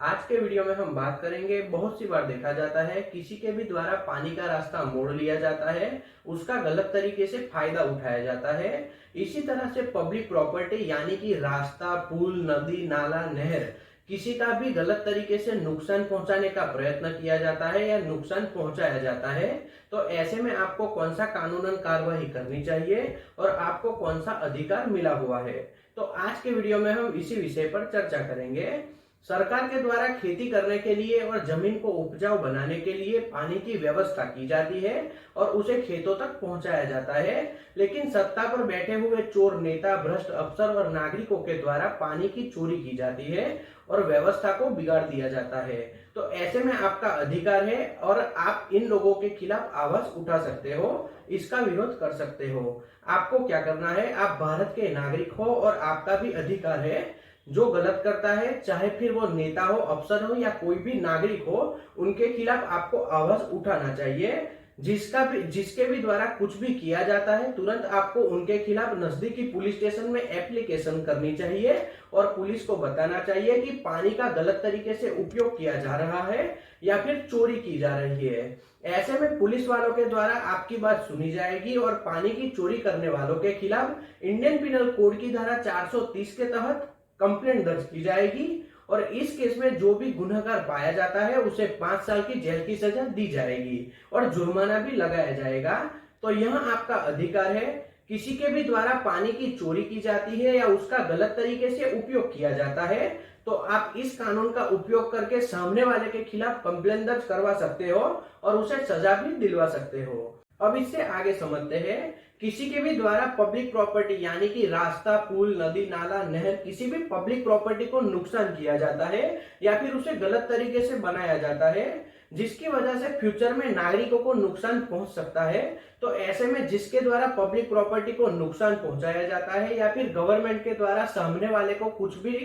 आज के वीडियो में हम बात करेंगे। बहुत सी बार देखा जाता है किसी के भी द्वारा पानी का रास्ता मोड़ लिया जाता है, उसका गलत तरीके से फायदा उठाया जाता है। इसी तरह से पब्लिक प्रॉपर्टी यानी कि रास्ता, पुल, नदी, नाला, नहर, किसी का भी गलत तरीके से नुकसान पहुंचाने का प्रयत्न किया जाता है या नुकसान पहुंचाया जाता है, तो ऐसे में आपको कौन सा कानूनन कार्रवाई करनी चाहिए और आपको कौन सा अधिकार मिला हुआ है। तो आज के वीडियो में हम इसी विषय पर चर्चा करेंगे। सरकार के द्वारा खेती करने के लिए और जमीन को उपजाऊ बनाने के लिए पानी की व्यवस्था की जाती है और उसे खेतों तक पहुंचाया जाता है, लेकिन सत्ता पर बैठे हुए चोर नेता, भ्रष्ट अफसर और नागरिकों के द्वारा पानी की चोरी की जाती है और व्यवस्था को बिगाड़ दिया जाता है। तो ऐसे में आपका अधिकार है और आप इन लोगों के खिलाफ आवाज उठा सकते हो, इसका विरोध कर सकते हो। आपको क्या करना है, आप भारत के नागरिक हो और आपका भी अधिकार है। जो गलत करता है, चाहे फिर वो नेता हो, अफसर हो या कोई भी नागरिक हो, उनके खिलाफ आपको आवाज उठाना चाहिए। जिसके भी द्वारा कुछ भी किया जाता है, तुरंत आपको उनके खिलाफ नजदीकी पुलिस स्टेशन में एप्लीकेशन करनी चाहिए और पुलिस को बताना चाहिए कि पानी का गलत तरीके से उपयोग किया जा रहा है या फिर चोरी की जा रही है। ऐसे में पुलिस वालों के द्वारा आपकी बात सुनी जाएगी और पानी की चोरी करने वालों के खिलाफ इंडियन पिनल कोड की धारा 430 के तहत कंप्लेंट दर्ज की जाएगी और इस केस में जो भी गुनहगार पाया जाता है उसे 5 साल की जेल की सजा दी जाएगी और जुर्माना भी लगाया जाएगा। तो यह आपका अधिकार है। किसी के भी द्वारा पानी की चोरी की जाती है या उसका गलत तरीके से उपयोग किया जाता है, तो आप इस कानून का उपयोग करके सामने वाले के खिलाफ कंप्लेंट दर्ज करवा सकते हो और उसे सजा भी दिलवा सकते हो। अब इससे आगे समझते हैं। किसी के भी द्वारा पब्लिक प्रॉपर्टी यानी कि रास्ता, पुल, नदी, नाला, नहर, किसी भी पब्लिक प्रॉपर्टी को नुकसान किया जाता है या फिर उसे गलत तरीके से बनाया जाता है, जिसकी वजह से फ्यूचर में नागरिकों को नुकसान पहुंच सकता है। तो ऐसे में जिसके द्वारा पब्लिक प्रॉपर्टी को नुकसान पहुंचाया जाता है या फिर गवर्नमेंट के द्वारा सामने वाले को कुछ भी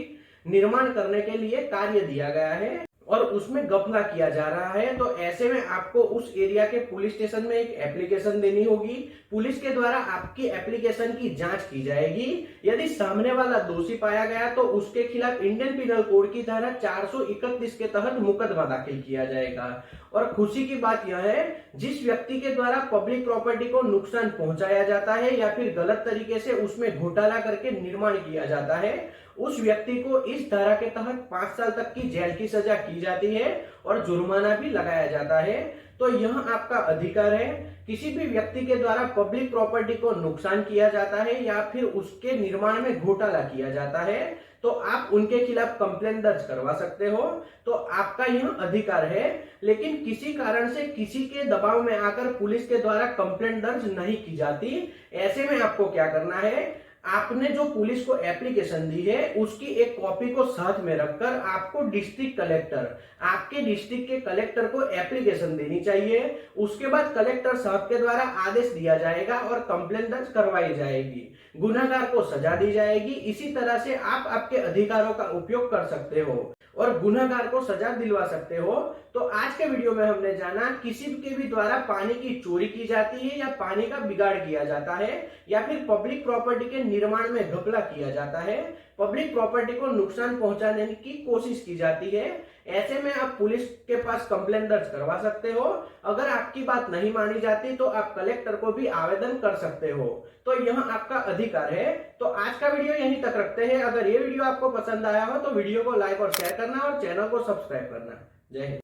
निर्माण करने के लिए कार्य दिया गया है और उसमें घपला किया जा रहा है, तो ऐसे में आपको उस एरिया के पुलिस स्टेशन में एक एप्लीकेशन देनी होगी। पुलिस के द्वारा आपकी एप्लीकेशन की जांच की जाएगी। यदि सामने वाला दोषी पाया गया तो उसके खिलाफ इंडियन पिनल कोड की धारा 431 के तहत मुकदमा दाखिल किया जाएगा। और खुशी की बात यह है, जिस व्यक्ति के द्वारा पब्लिक प्रॉपर्टी को नुकसान पहुंचाया जाता है या फिर गलत तरीके से उसमें घोटाला करके निर्माण किया जाता है, उस व्यक्ति को इस धारा के तहत 5 साल तक की जेल की सजा की जाती है और जुर्माना भी लगाया जाता है। तो यह आपका अधिकार है। किसी भी व्यक्ति के द्वारा पब्लिक प्रॉपर्टी को नुकसान किया जाता है या फिर उसके निर्माण में घोटाला किया जाता है, तो आप उनके खिलाफ कंप्लेंट दर्ज करवा सकते हो। तो आपका यह अधिकार है। लेकिन किसी कारण से किसी के दबाव में आकर पुलिस के द्वारा कंप्लेंट दर्ज नहीं की जाती, ऐसे में आपको क्या करना है, आपने जो पुलिस को एप्लीकेशन दी है उसकी एक कॉपी को साथ में रखकर आपको आपके डिस्ट्रिक्ट के कलेक्टर को एप्लीकेशन देनी चाहिए। उसके बाद कलेक्टर साहब के द्वारा आदेश दिया जाएगा और कंप्लेंट दर्ज करवाई जाएगी, गुनहगार को सजा दी जाएगी। इसी तरह से आप आपके अधिकारों का उपयोग कर सकते हो और गुनहगार को सजा दिलवा सकते हो। तो आज के वीडियो में हमने जाना किसी के भी द्वारा पानी की चोरी की जाती है या पानी का बिगाड़ किया जाता है या फिर पब्लिक प्रॉपर्टी के निर्माण में घपला किया जाता है, पब्लिक प्रॉपर्टी को नुकसान पहुंचाने की कोशिश की जाती है। ऐसे में आप पुलिस के पास कंप्लेंट दर्ज करवा सकते हो। अगर आपकी बात नहीं मानी जाती तो आप कलेक्टर को भी आवेदन कर सकते हो। तो यह आपका अधिकार है। तो आज का वीडियो यहीं तक रखते हैं। अगर ये वीडियो आपको पसंद आया हो तो वीडियो को लाइक और शेयर करना और चैनल को सब्सक्राइब करना। जय हिंद।